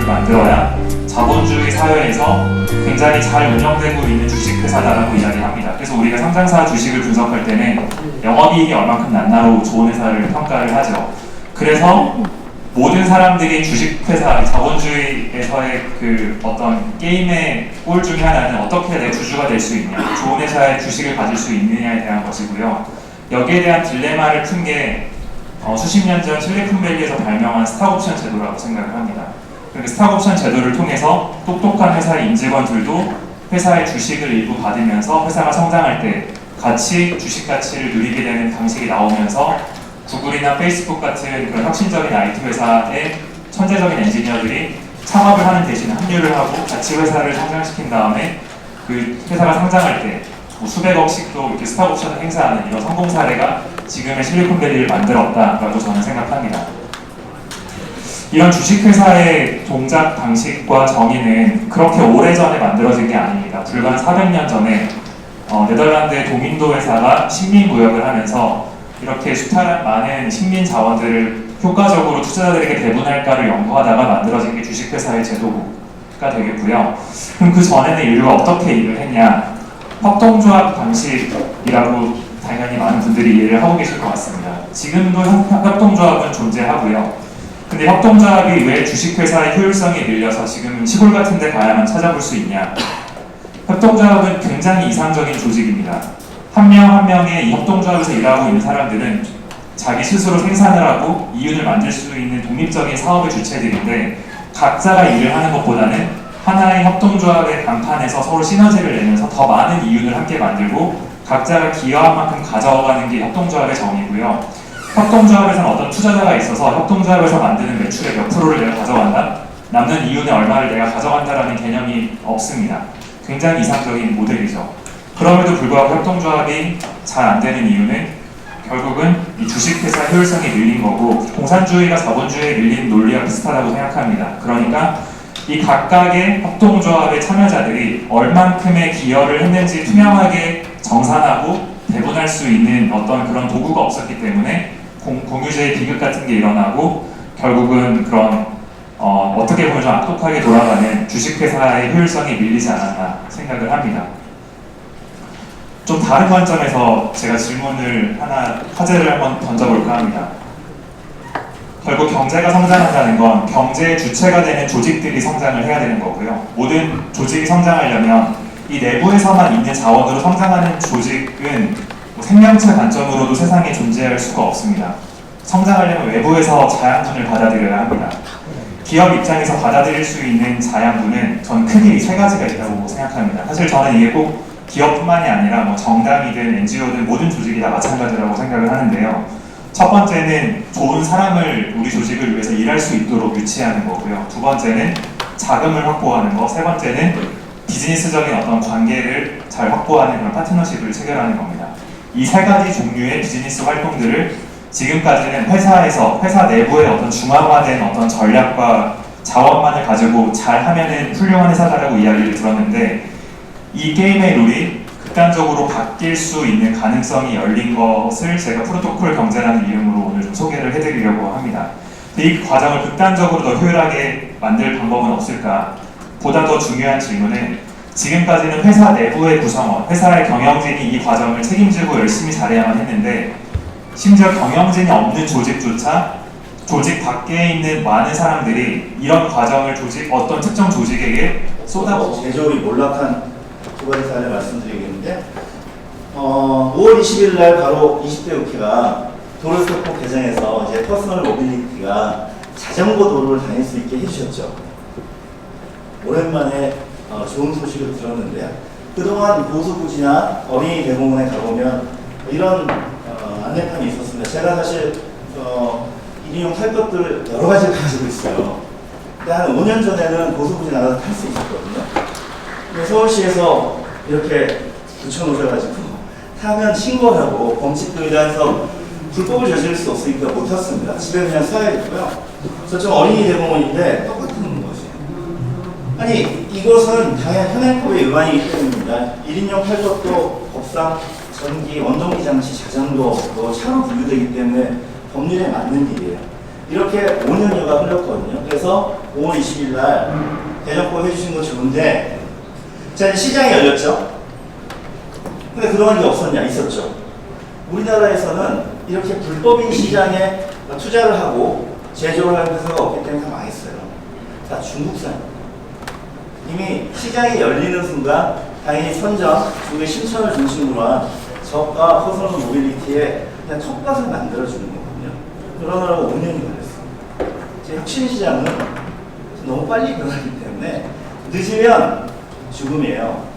제도를 만들어야 자본주의 사회에서 굉장히 잘 운영되고 있는 주식회사다라고 이야기합니다. 그래서 우리가 상장사 주식을 분석할 때는 영업이익이 얼만큼 났나로 좋은 회사를 평가를 하죠. 그래서 모든 사람들이 주식회사, 자본주의에서의 그 어떤 게임의 골 중에 하나는 어떻게 내 주주가 될 수 있냐, 좋은 회사의 주식을 가질 수 있느냐에 대한 것이고요. 여기에 대한 딜레마를 푼 게 수십 년 전 실리콘밸리에서 발명한 스탁옵션 제도라고 생각을 합니다. 그러니까 스탁옵션 제도를 통해서 똑똑한 회사의 임직원들도 회사의 주식을 일부 받으면서 회사가 성장할 때 같이 주식 가치를 누리게 되는 방식이 나오면서 구글이나 페이스북 같은 그런 혁신적인 IT 회사의 천재적인 엔지니어들이 창업을 하는 대신 합류를 하고 같이 회사를 성장시킨 다음에 그 회사가 상장할 때 뭐 수백억씩도 이렇게 스탁옵션을 행사하는 이런 성공 사례가 지금의 실리콘밸리를 만들었다라고 저는 생각합니다. 이런 주식회사의 동작 방식과 정의는 그렇게 오래전에 만들어진 게 아닙니다. 불과 한 400년 전에 네덜란드의 도민도 회사가 식민무역을 하면서 이렇게 수탈한 많은 식민 자원들을 효과적으로 투자자들에게 배분할까를 연구하다가 만들어진 게 주식회사의 제도가 되겠고요. 그럼 그 전에는 인류가 어떻게 일을 했냐? 협동조합 방식이라고 당연히 많은 분들이 이해를 하고 계실 것 같습니다. 지금도 협동조합은 존재하고요. 근데 협동조합이 왜 주식회사의 효율성에 밀려서 지금 시골 같은 데 가야만 찾아볼 수 있냐? 협동조합은 굉장히 이상적인 조직입니다. 한 명 한 명의 이 협동조합에서 일하고 있는 사람들은 자기 스스로 생산을 하고 이윤을 만들 수 있는 독립적인 사업의 주체들인데 각자가 일을 하는 것보다는 하나의 협동조합의 간판에서 서로 시너지를 내면서 더 많은 이윤을 함께 만들고 각자가 기여한 만큼 가져가는 게 협동조합의 정의고요. 협동조합에서는 어떤 투자자가 있어서 협동조합에서 만드는 매출의 몇 프로를 내가 가져간다? 남는 이윤의 얼마를 내가 가져간다라는 개념이 없습니다. 굉장히 이상적인 모델이죠. 그럼에도 불구하고 협동조합이 잘 안 되는 이유는 결국은 이 주식회사 효율성에 밀린 거고 공산주의가 자본주의에 밀린 논리와 비슷하다고 생각합니다. 그러니까 이 각각의 협동조합의 참여자들이 얼만큼의 기여를 했는지 투명하게 정산하고 배분할 수 있는 어떤 그런 도구가 없었기 때문에 공유제의 비극 같은 게 일어나고 결국은 그런 어떻게 보면 좀 악독하게 돌아가는 주식회사의 효율성이 밀리지 않았나 생각을 합니다. 좀 다른 관점에서 제가 질문을 하나, 화제를 한번 던져볼까 합니다. 결국 경제가 성장한다는 건 경제의 주체가 되는 조직들이 성장을 해야 되는 거고요. 모든 조직이 성장하려면 이 내부에서만 있는 자원으로 성장하는 조직은 생명체 관점으로도 세상에 존재할 수가 없습니다. 성장하려면 외부에서 자양분을 받아들여야 합니다. 기업 입장에서 받아들일 수 있는 자양분은 전 크게 이 세 가지가 있다고 생각합니다. 사실 저는 이게 꼭 기업뿐만이 아니라 뭐 정당이든 NGO든 모든 조직이 다 마찬가지라고 생각을 하는데요. 첫 번째는 좋은 사람을 우리 조직을 위해서 일할 수 있도록 유치하는 거고요. 두 번째는 자금을 확보하는 거, 세 번째는 비즈니스적인 어떤 관계를 잘 확보하는 그런 파트너십을 체결하는 겁니다. 이 세 가지 종류의 비즈니스 활동들을 지금까지는 회사에서, 회사 내부의 어떤 중앙화된 어떤 전략과 자원만을 가지고 잘 하면은 훌륭한 회사다라고 이야기를 들었는데 이 게임의 룰이 극단적으로 바뀔 수 있는 가능성이 열린 것을 제가 프로토콜 경제라는 이름으로 오늘 좀 소개를 해드리려고 합니다. 이 과정을 극단적으로 더 효율하게 만들 방법은 없을까? 보다 더 중요한 질문은 지금까지는 회사 내부의 구성원, 회사의 경영진이 이 과정을 책임지고 열심히 잘해야만 했는데 심지어 경영진이 없는 조직조차 조직 밖에 있는 많은 사람들이 이런 과정을 어떤 특정 조직에게 쏟아붓고 제조업이 몰락한 두 가지 사례를 말씀드리겠는데 5월 20일 날 바로 20대 국회가 도로 교통 개정에서 이제 퍼스널 모빌리티가 자전거 도로를 다닐 수 있게 해주셨죠. 오랜만에 좋은 소식을 들었는데요. 그동안 보수구지나 어린이 대공원에 가보면 이런 안내판이 있었습니다. 제가 사실 일인용 탈 것들을 여러 가지를 가지고 있어요. 근데 한 5년 전에는 보수구지 나가서 탈 수 있었거든요. 근데 서울시에서 이렇게 붙여놓으셔가지고 타면 신고하고 범칙도이다 해서 불법을 저지를 수 없으니까 못 탔습니다. 집에 그냥 써야겠고요. 저쪽 어린이 대공원인데 똑같은 거지. 아니 이것은 당연 현행법에 위반이기 때문입니다. 1인용 탈 것도 법상 전기, 원동기 장치, 자전거, 차로 분류되기 때문에 법률에 맞는 일이에요. 이렇게 5년여가 흘렀거든요. 그래서 5월 20일 날 대정법 해주신 거 좋은데, 자, 이제 시장이 열렸죠? 근데 그동안 이게 없었냐? 있었죠. 우리나라에서는 이렇게 불법인 시장에 투자를 하고 제조를 하는 회사가 없기 때문에 다 망했어요. 다 중국산. 이미 시장이 열리는 순간 당연히 선전, 중국의 신천을 중심으로 한 저가 호선 모빌리티에 그냥 텃밭을 만들어주는 거거든요. 그러느라고 5년이 걸렸어요. 제 혁신 시장은 너무 빨리 변하기 때문에 늦으면 죽음이에요.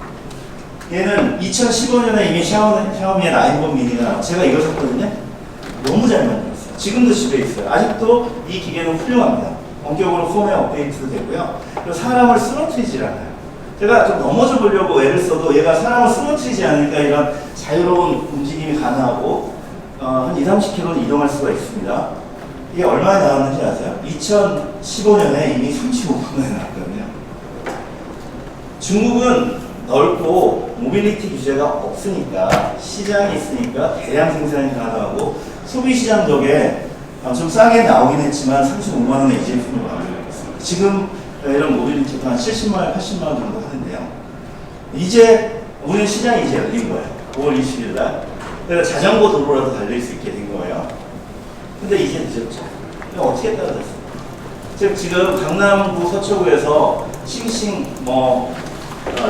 얘는 2015년에 이미 샤오미의 아이폰 미니가 제가 이거 샀거든요. 너무 잘 만들었어요. 지금도 집에 있어요. 아직도 이 기계는 훌륭합니다. 본격으로 폼웨어 업데이트도 되고요. 그리고 사람을 쓰러뜨리질 않아요. 제가 좀 넘어져 보려고 애를 써도 얘가 사람을 쓰러뜨리지 않으니까 이런 자유로운 움직임이 가능하고 한 20-30km는 이동할 수가 있습니다. 이게 얼마에 나왔는지 아세요? 2015년에 이미 35만 원에 나왔거든요. 중국은 넓고 모빌리티 규제가 없으니까 시장이 있으니까 대량 생산이 가능하고 소비 시장 덕에 좀 싸게 나오긴 했지만 35만 원에 이 제품을 만들고 있습니다. 지금 이런 모빌리티도 한 70만 원, 80만 원 정도 하는데요. 이제 우리는 시장이 이제 열린 거예요. 5월 20일 날. 그래서 자전거 도로라도 달릴 수 있게 된 거예요. 근데 이제 늦었죠. 그럼 어떻게 따라졌어요? 지금 강남구 서초구에서 싱싱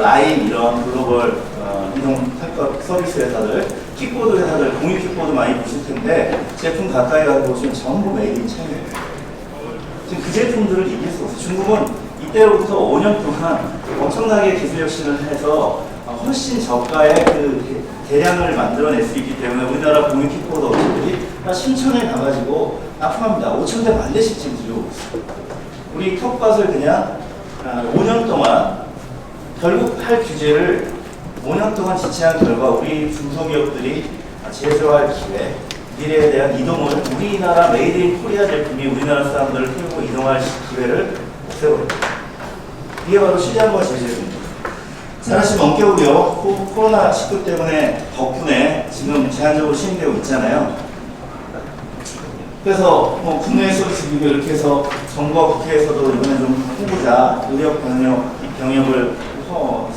라인 이런 글로벌 이동 탈것 서비스 회사들, 킥보드 회사들, 공유 킥보드 많이 보실 텐데 제품 가까이 가서 보시면 전부 메이드 인 차이예요. 지금 그 제품들을 이길 수 없어요. 중국은 이때로부터 5년 동안 엄청나게 기술 혁신을 해서 훨씬 저가의 그 대량을 만들어낼 수 있기 때문에 우리나라 공유 킥보드 업체들이 신천에 가가지고 납품합니다. 5,000대 10,000대씩 지금 들여오고 있어요. 우리 텃밭을 그냥 5년 동안 결국 할 규제를 5년 동안 지체한 결과 우리 중소기업들이 제조할 기회, 미래에 대한 이동을 우리나라 메이드 인 코리아 제품이 우리나라 사람들을 끌고 이동할 기회를 없애버립니다. 이게 바로 시장과 제재입니다. 사실 원격으로요, 코로나19 때문에 덕분에 지금 제한적으로 시행되고 있잖아요. 그래서 국내에서 지금 이렇게 해서 정부와 국회에서도 이번에 좀 해보자, 의료 병역을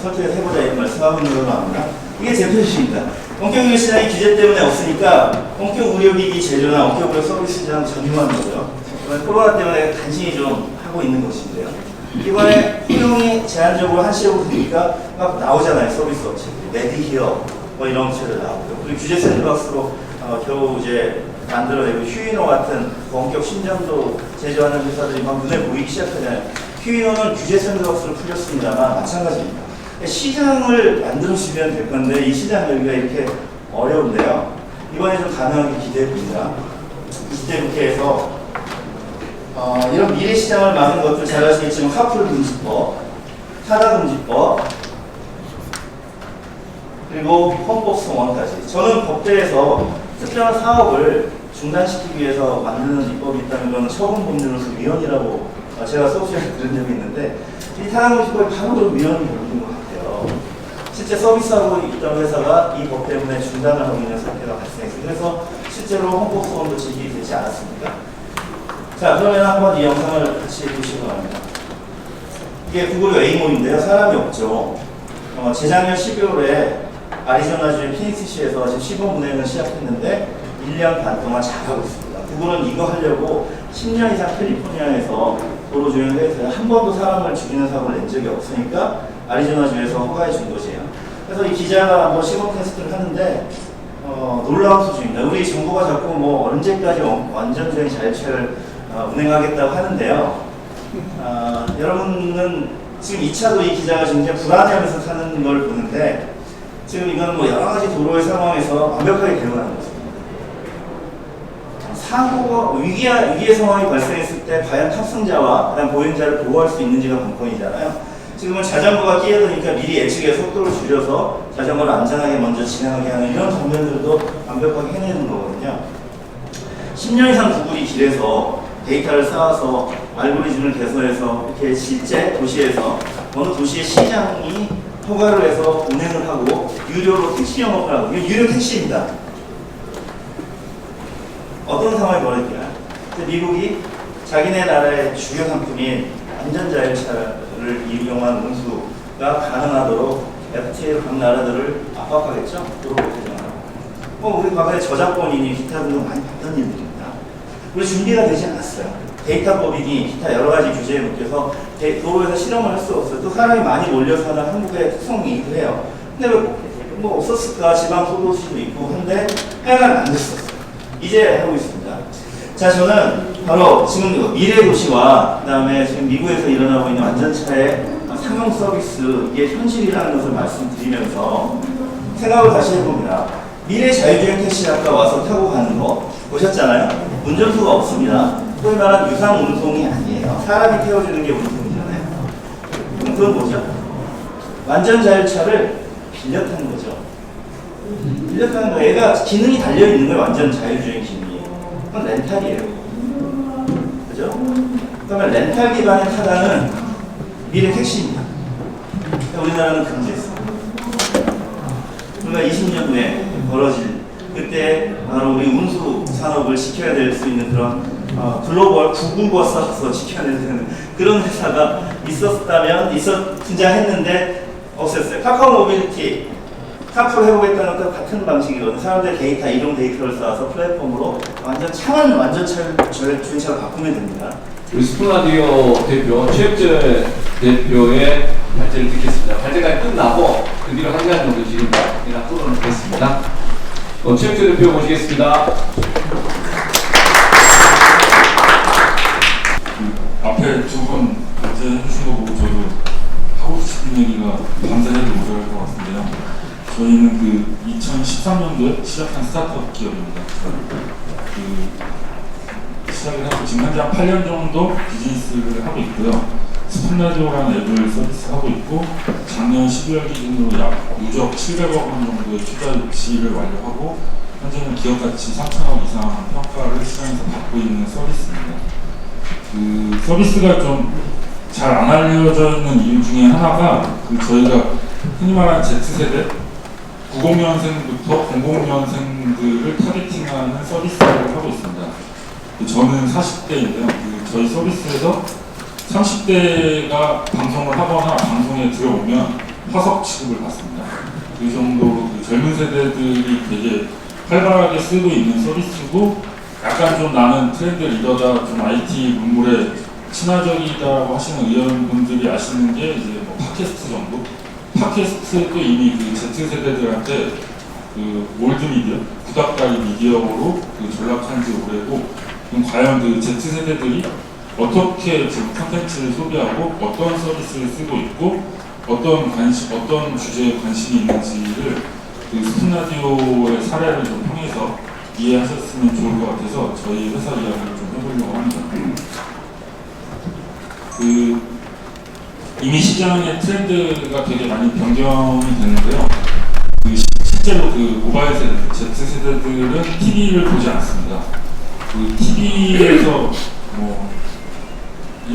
설득해서 해보자 이런 말씀하고 있는 걸로 압니다. 이게 제 표시입니다. 원격 의료 시장이 규제 때문에 없으니까 원격 의료기기 제조나 원격 의료 서비스 시장 전유하는 거죠. 코로나 때문에 간신히 좀 하고 있는 것인데요. 이번에 허용이 제한적으로 한시적으로 되니까 막 나오잖아요. 서비스 업체들이. 메디히어 이런 업체들 나오고요. 그리고 규제 샌드박스로 겨우 이제 만들어내고 휴이노 같은 원격 신전도 제조하는 회사들이 막 눈에 보이기 시작하잖아요. 휴이노는 규제 샌드박스를 풀렸습니다만 마찬가지입니다. 시장을 만들어주면 될 건데 이 시장 여기가 이렇게 어려운데요. 이번에 좀 가능하게 기대해 봅니다. 20대 국회에서 이런 미래 시장을 막는 것들 잘 아시겠지만 카풀 금지법, 타다 금지법, 그리고 헌법 소원까지. 저는 법대에서 특정한 사업을 중단시키기 위해서 만드는 입법이 있다는 건 처분법률로서 위헌이라고 제가 수업 시간에 들은 적이 있는데 이 타다 금지법이 바로 그 위헌이 걸린 것 같아요. 실제 서비스하고 있던 회사가 이 법 때문에 중단을 하고 있는 사태가 발생했어요. 그래서 실제로 헌법 소원도 제기되지 않았습니다. 자, 그러면 한번 이 영상을 같이 보시기 바랍니다. 이게 구글 웨이모인데요. 사람이 없죠. 재작년 12월에 아리조나주의 피닉스시에서 지금 시범 운행을 시작했는데 1년 반 동안 잘하고 있습니다. 구글은 이거 하려고 10년 이상 캘리포니아에서 도로 주행을 해서 한 번도 사람을 죽이는 사고를 낸 적이 없으니까 아리조나주에서 허가해 준 것이에요. 그래서 이 기자가 한번 시범 테스트를 하는데 놀라운 수준입니다. 우리 정부가 자꾸 언제까지 완전 주행 자율주행을 운행하겠다고 하는데요. 여러분은 지금 2차도 이 기자가 굉장히 불안해하면서 사는 걸 보는데 지금 이건 여러 가지 도로의 상황에서 완벽하게 대응하는 것입니다. 사고가 위기의 상황이 발생했을 때 과연 탑승자와 그다음 보행자를 보호할 수 있는지가 관건이잖아요. 지금은 자전거가 끼어드니까 미리 예측에 속도를 줄여서 자전거를 안전하게 먼저 진행하게 하는 이런 장면들도 완벽하게 해내는 거거든요. 10년 이상 구글이 길에서 데이터를 쌓아서 알고리즘을 개선해서 이렇게 실제 도시에서 어느 도시의 시장이 허가를 해서 운행을 하고 유료로 택시 영업을 하고 이게 유료 택시입니다. 어떤 상황이 벌어지나요? 근데 미국이 자기네 나라의 주요 상품인 안전자율차를 이용한 운수가 가능하도록 FTA로 각 나라들을 압박하겠죠. 그렇게 제정하고. 우리 과거에 저작권이니 기타 등등 많이 봤던 일들입니다. 우리 준비가 되지 않았어요. 데이터법이니 기타 여러 가지 규제에 묶여서 도로에서 실험을 할 수 없어요. 또 사람이 많이 몰려서 하는 한국의 특성이기도 해요. 근데 왜 뭐 없었을까? 지방 소도시도 있고 한데 하여간 안 됐었어요. 이제 하고 있습니다. 자, 저는 바로 지금 미래 도시와 그다음에 지금 미국에서 일어나고 있는 완전차의 상용 서비스 이게 현실이라는 것을 말씀드리면서 생각을 다시 해봅니다. 미래 자율주행 택시 아까 와서 타고 가는 거 보셨잖아요. 운전수가 없습니다. 소위 말하는 유상 운송이 아니에요. 사람이 태워주는 게 운송이잖아요. 그건 뭐죠? 완전 자율차를 빌려 타는 거죠. 빌려 타는 거. 얘가 기능이 달려 있는 거예요. 완전 자율주행 기능이. 그건 렌탈이에요. 그죠? 그러면 렌탈 기반의 타다는 미래 택시입니다. 우리나라는 금지했습니다. 그러니까 20년 후에 벌어질 그때 바로 우리 운수 산업을 지켜야 될 수 있는 그런 글로벌 구글과 싸워서 지켜야 되는 그런 회사가 있었다면 등장했는데 없었어요. 카카오 모빌리티 카풀 해보겠다는 것과 같은 방식이거든요. 사람들의 데이터, 이동 데이터를 쌓아서 플랫폼으로 완전 차원 완전 주행차로 바꾸면 됩니다. 우리 스푼라디오 대표 최혁재 대표의 발제를 듣겠습니다. 발제가 끝나고 그 뒤로 한 시간 정도 지금 그냥 풀어놓겠습니다. 최혁재 대표 모시겠습니다. 앞에 두 분 발제해 주신 거 보고 저도 하고 싶은 얘기가 밤새도 모자랄 것 같은데요. 저희는 그 2013년도에 시작한 스타트업 기업입니다. 시작을 해서 지금 현재 한 8년 정도 비즈니스를 하고 있고요. 스푼라디오라는 앱을 서비스하고 있고 작년 12월 기준으로 약 누적 700억 원 정도의 투자 유치를 완료하고 현재는 기업 가치 3천억 이상 평가를 시장에서 받고 있는 서비스입니다. 그 서비스가 좀 잘 안 알려져 있는 이유 중에 하나가 저희가 흔히 말하는 Z세대 90년생부터 00년생들을 타겟팅하는 서비스를 하고 있습니다. 저는 40대인데요. 저희 서비스에서 30대가 방송을 하거나 방송에 들어오면 화석 취급을 받습니다. 그 정도로 젊은 세대들이 되게 활발하게 쓰고 있는 서비스고 약간 좀 나는 트렌드 리더다, 좀 IT 문물에 친화적이다라고 하시는 의원분들이 아시는 게 이제 뭐 팟캐스트 정도? 팟캐스트도 이미 Z세대들한테 올드미디어, 구닥다리 미디어로 전락한 지 오래고 그럼 과연 Z세대들이 어떻게 지금 콘텐츠를 소비하고 어떤 서비스를 쓰고 있고 어떤 주제에 관심이 있는지를 스푼라디오의 사례를 좀 통해서 이해하셨으면 좋을 것 같아서 저희 회사 이야기를 좀 해보려고 합니다. 이미 시장의 트렌드가 되게 많이 변경이 되는데요. 실제로 모바일 세대, Z세대들은 TV를 보지 않습니다. TV에서 뭐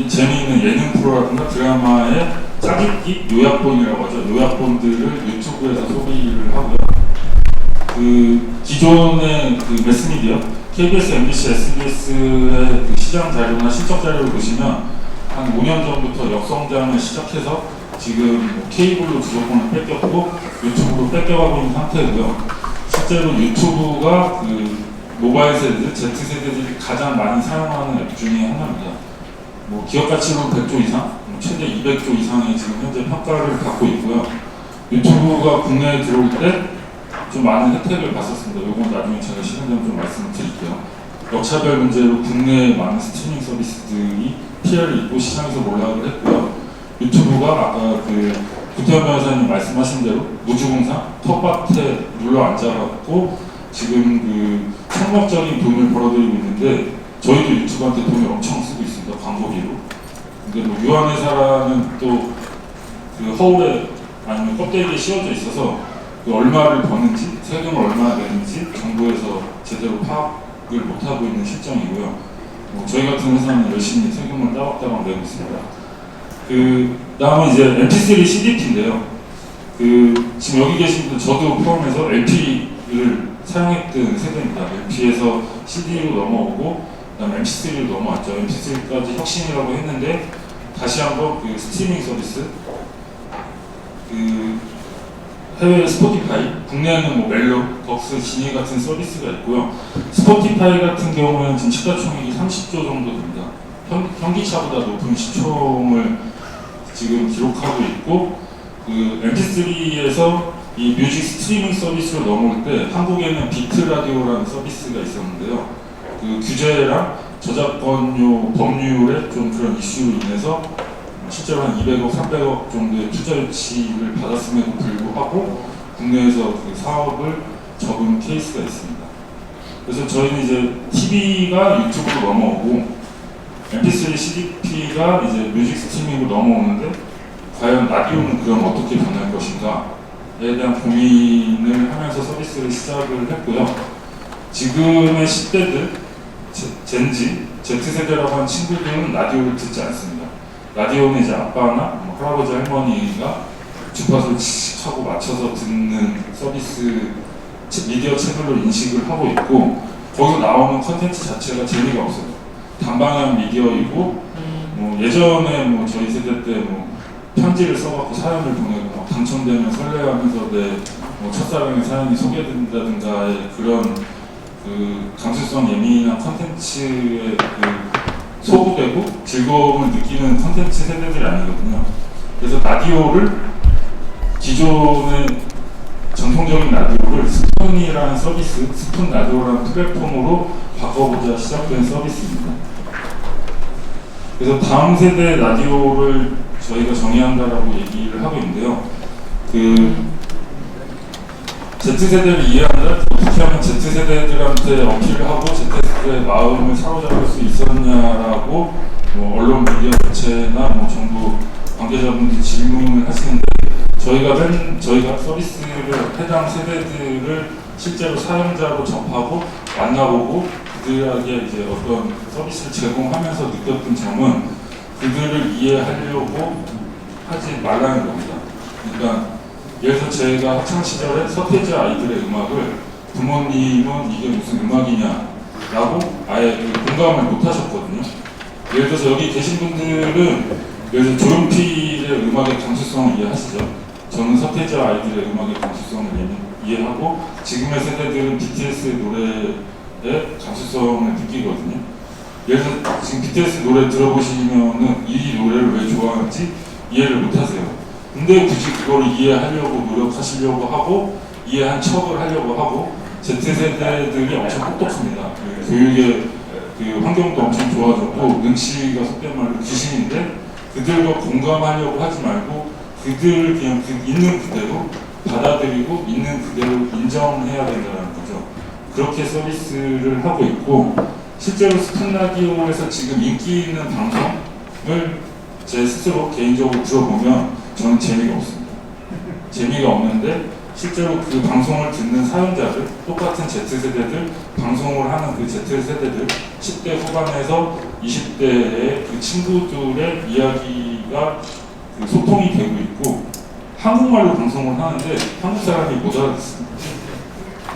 재미있는 예능 프로라든가 드라마의 짜깁기, 요약본이라고 하죠. 요약본들을 유튜브에서 소비를 하고요. 기존의 매스미디어, KBS, MBC, SBS의 시장 자료나 실적 자료를 보시면 한 5년 전부터 역성장을 시작해서 지금 케이블로 주도권을 뺏겼고 유튜브로 뺏겨가고 있는 상태고요. 실제로 유튜브가 모바일 세대, Z세대들이 가장 많이 사용하는 앱 중에 하나입니다. 뭐 기업 가치로 100조 이상, 최대 200조 이상의 지금 현재 평가를 받고 있고요. 유튜브가 국내에 들어올 때 좀 많은 혜택을 봤었습니다. 이건 나중에 제가 시간 되면 좀 말씀을 드릴게요. 역차별 문제로 국내의 많은 스트리밍 서비스들이 피해를 입고 시장에서 몰락을 했고요. 유튜브가 아까 구태현 변호사님 말씀하신 대로 우주공상 텃밭에 눌러 앉아갖고 지금 천억적인 돈을 벌어들이고 있는데 저희도 유튜브한테 돈을 엄청 쓰고 있습니다. 광고비로. 근데 뭐 유한회사라는 또 허울에 아니면 껍데기에 씌워져 있어서 얼마를 버는지, 세금을 얼마나 내는지 정부에서 제대로 파악을 못하고 있는 실정이고요. 저희 같은 회사는 열심히 세금을 따박따박 내고 있습니다. 다음은 이제 MP3 CDP인데요. 지금 여기 계신 분 저도 포함해서 LP를 사용했던 세대입니다. LP에서 CD로 넘어오고 그다음에 MP3로 넘어왔죠. MP3까지 혁신이라고 했는데 다시 한번 그 스트리밍 서비스, 그 해외 스포티파이, 국내에는 뭐 멜로, 덕스, 지니 같은 서비스가 있고요. 스포티파이 같은 경우에는 지금 시가총액이 30조 정도 됩니다. 현기차보다 높은 시총을 지금 기록하고 있고, 그 MP3에서 이 뮤직 스트리밍 서비스로 넘어올 때 한국에는 비트라디오라는 서비스가 있었는데요. 그 규제랑 저작권료 법률의 좀 그런 이슈로 인해서 실제로 한 200억, 300억 정도의 투자 유치를 받았음에도 불구하고 국내에서 그 사업을 접은 케이스가 있습니다. 그래서 저희는 이제 TV가 유튜브로 넘어오고 MP3, CDP가 이제 뮤직 스트리밍으로 넘어오는데 과연 라디오는 그럼 어떻게 변할 것인가에 대한 고민을 하면서 서비스를 시작을 했고요. 지금의 10대들, 젠지, Z세대라고 하는 친구들은 라디오를 듣지 않습니다. 라디오는 이제 아빠나 뭐 할아버지 할머니가 주파수를 칙칙하고 맞춰서 듣는 서비스 미디어 채널로 인식을 하고 있고, 거기서 나오는 컨텐츠 자체가 재미가 없어요. 단방향 미디어이고, 뭐 예전에 뭐 저희 세대 때 뭐 편지를 써갖고 사연을 보내고 뭐 당첨되면 설레하면서 내 뭐 첫사랑의 사연이 소개된다든가의 그런 그 감수성 예민한 컨텐츠에 그 소구되고 즐거움을 느끼는 컨텐츠 세대들이 아니거든요. 그래서 라디오를 기존의 전통적인 라디오를 스푼이라는 서비스, 스푼 라디오라는 플랫폼으로 바꿔보자 시작된 서비스입니다. 그래서 다음 세대 라디오를 저희가 정의한다라고 얘기를 하고 있는데요. 그 Z세대를 이해한다? 어떻게 하면 Z세대들한테 어필을 하고 Z세대의 마음을 사로잡을 수 있었냐라고 뭐 언론 미디어 자체나 뭐 정부 관계자분들이 질문을 하시는데, 저희가 서비스를 해당 세대들을 실제로 사용자로 접하고 만나보고 그들에게 이제 어떤 서비스를 제공하면서 느꼈던 점은 그들을 이해하려고 하지 말라는 겁니다. 그러니까 예를 들어 제가 학창시절에 서태지 아이들의 음악을 부모님은 이게 무슨 음악이냐라고 아예 공감을 못 하셨거든요. 예를 들어서 여기 계신 분들은 예를 들어 조용필의 음악의 감수성을 이해하시죠. 저는 서태지 아이들의 음악의 감수성을 이해하고 지금의 세대들은 BTS의 노래의 감수성을 느끼거든요. 예를 들어 지금 BTS 노래 들어보시면은 이 노래를 왜 좋아하는지 이해를 못 하세요. 근데 굳이 그거를 이해하려고 노력하시려고 하고 이해한 척을 하려고 하고, Z세대들이 엄청 똑똑합니다. 그 교육의 그 환경도 엄청 좋아졌고 능치가 속된 말로 귀신인데, 그들과 공감하려고 하지 말고 그들 그냥 있는 그대로 받아들이고 있는 그대로 인정해야 된다는 거죠. 그렇게 서비스를 하고 있고, 실제로 스푼 라디오에서 지금 인기 있는 방송을 제 스스로 개인적으로 들어보면 저는 재미가 없습니다. 재미가 없는데 실제로 그 방송을 듣는 사용자들, 똑같은 Z세대들, 방송을 하는 그 Z세대들, 10대 후반에서 20대의 그 친구들의 이야기가 그 소통이 되고 있고, 한국말로 방송을 하는데 한국 사람이 못 알아듣습니다.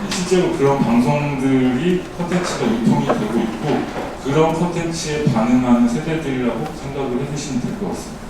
실제로 그런 방송들이 콘텐츠가 유통이 되고 있고, 그런 콘텐츠에 반응하는 세대들이라고 생각을 해주시면 될 것 같습니다.